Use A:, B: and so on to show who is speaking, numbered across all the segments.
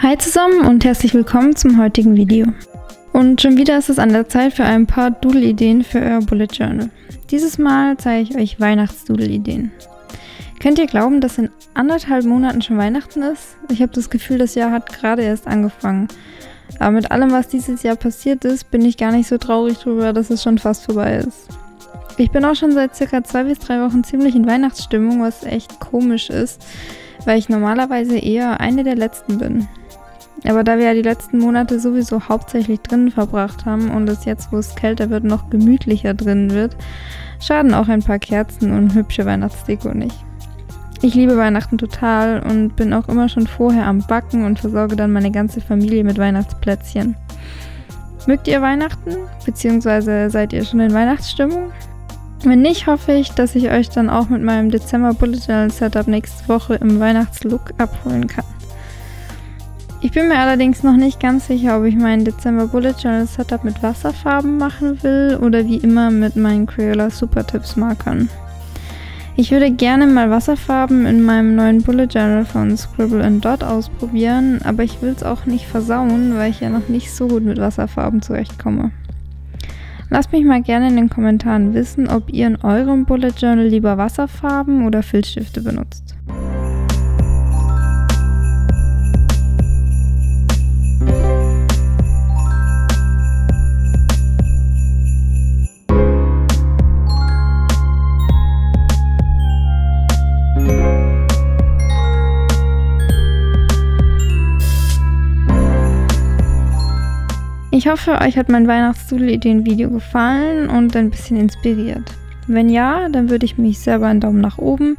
A: Hi zusammen und herzlich willkommen zum heutigen Video. Und schon wieder ist es an der Zeit für ein paar Doodle-Ideen für euer Bullet Journal. Dieses Mal zeige ich euch Weihnachts-Doodle-Ideen. Könnt ihr glauben, dass in 1,5 Monaten schon Weihnachten ist? Ich habe das Gefühl, das Jahr hat gerade erst angefangen. Aber mit allem, was dieses Jahr passiert ist, bin ich gar nicht so traurig darüber, dass es schon fast vorbei ist. Ich bin auch schon seit circa 2 bis 3 Wochen ziemlich in Weihnachtsstimmung, was echt komisch ist, weil ich normalerweise eher eine der Letzten bin. Aber da wir ja die letzten Monate sowieso hauptsächlich drinnen verbracht haben und es jetzt, wo es kälter wird, noch gemütlicher drinnen wird, schaden auch ein paar Kerzen und hübsche Weihnachtsdeko nicht. Ich liebe Weihnachten total und bin auch immer schon vorher am Backen und versorge dann meine ganze Familie mit Weihnachtsplätzchen. Mögt ihr Weihnachten? Beziehungsweise seid ihr schon in Weihnachtsstimmung? Wenn nicht, hoffe ich, dass ich euch dann auch mit meinem Dezember Bullet Journal Setup nächste Woche im Weihnachtslook abholen kann. Ich bin mir allerdings noch nicht ganz sicher, ob ich meinen Dezember Bullet Journal Setup mit Wasserfarben machen will oder wie immer mit meinen Crayola Super Tips Markern. Ich würde gerne mal Wasserfarben in meinem neuen Bullet Journal von Scribble & Dot ausprobieren, aber ich will es auch nicht versauen, weil ich ja noch nicht so gut mit Wasserfarben zurechtkomme. Lasst mich mal gerne in den Kommentaren wissen, ob ihr in eurem Bullet Journal lieber Wasserfarben oder Filzstifte benutzt. Ich hoffe, euch hat mein Weihnachts-Doodle-Ideen-Video gefallen und ein bisschen inspiriert. Wenn ja, dann würde ich mich sehr über einen Daumen nach oben,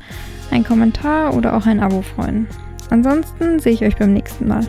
A: einen Kommentar oder auch ein Abo freuen. Ansonsten sehe ich euch beim nächsten Mal.